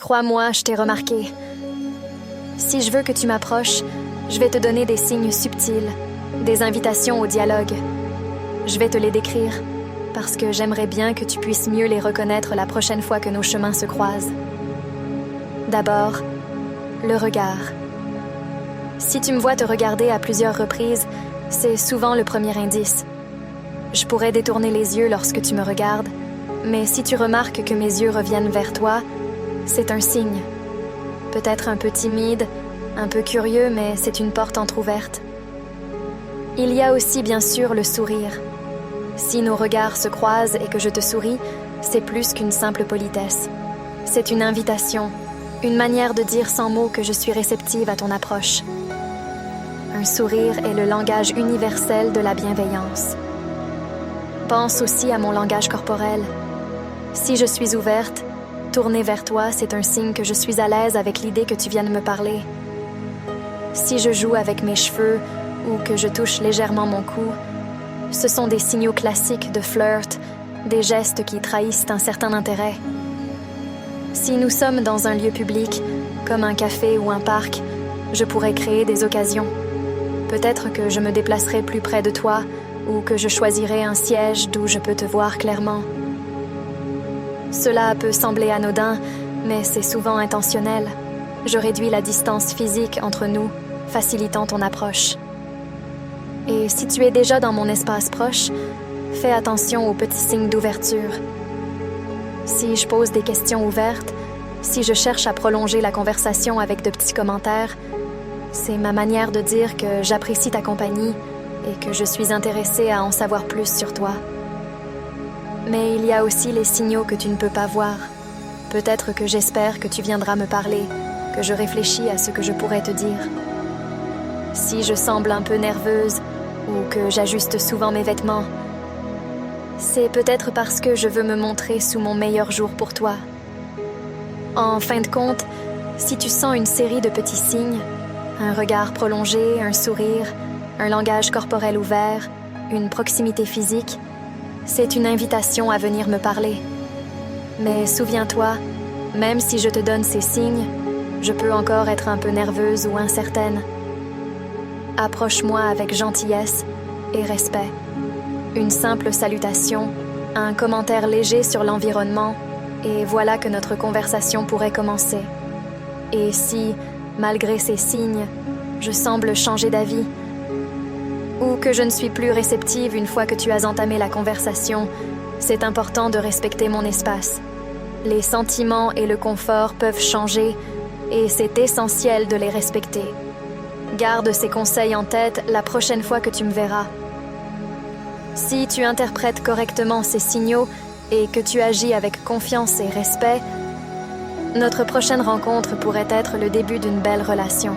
Crois-moi, je t'ai remarqué. Si je veux que tu m'approches, je vais te donner des signes subtils, des invitations au dialogue. Je vais te les décrire, parce que j'aimerais bien que tu puisses mieux les reconnaître la prochaine fois que nos chemins se croisent. D'abord, le regard. Si tu me vois te regarder à plusieurs reprises, c'est souvent le premier indice. Je pourrais détourner les yeux lorsque tu me regardes, mais si tu remarques que mes yeux reviennent vers toi, c'est un signe. Peut-être un peu timide, un peu curieux, mais c'est une porte entr'ouverte. Il y a aussi bien sûr le sourire. Si nos regards se croisent et que je te souris, c'est plus qu'une simple politesse. C'est une invitation, une manière de dire sans mots que je suis réceptive à ton approche. Un sourire est le langage universel de la bienveillance. Pense aussi à mon langage corporel. Si je suis ouverte, tournée vers toi, c'est un signe que je suis à l'aise avec l'idée que tu viennes me parler. Si je joue avec mes cheveux ou que je touche légèrement mon cou, ce sont des signaux classiques de flirt, des gestes qui trahissent un certain intérêt. Si nous sommes dans un lieu public, comme un café ou un parc, je pourrais créer des occasions. Peut-être que je me déplacerai plus près de toi ou que je choisirai un siège d'où je peux te voir clairement. Cela peut sembler anodin, mais c'est souvent intentionnel. Je réduis la distance physique entre nous, facilitant ton approche. Et si tu es déjà dans mon espace proche, fais attention aux petits signes d'ouverture. Si je pose des questions ouvertes, si je cherche à prolonger la conversation avec de petits commentaires, c'est ma manière de dire que j'apprécie ta compagnie et que je suis intéressée à en savoir plus sur toi. Mais il y a aussi les signaux que tu ne peux pas voir. Peut-être que j'espère que tu viendras me parler, que je réfléchis à ce que je pourrais te dire. Si je semble un peu nerveuse ou que j'ajuste souvent mes vêtements, c'est peut-être parce que je veux me montrer sous mon meilleur jour pour toi. En fin de compte, si tu sens une série de petits signes, un regard prolongé, un sourire, un langage corporel ouvert, une proximité physique, c'est une invitation à venir me parler. Mais souviens-toi, même si je te donne ces signes, je peux encore être un peu nerveuse ou incertaine. Approche-moi avec gentillesse et respect. Une simple salutation, un commentaire léger sur l'environnement, et voilà que notre conversation pourrait commencer. Et si, malgré ces signes, je semble changer d'avis, ou que je ne suis plus réceptive une fois que tu as entamé la conversation, c'est important de respecter mon espace. Les sentiments et le confort peuvent changer, et c'est essentiel de les respecter. Garde ces conseils en tête la prochaine fois que tu me verras. Si tu interprètes correctement ces signaux et que tu agis avec confiance et respect, notre prochaine rencontre pourrait être le début d'une belle relation.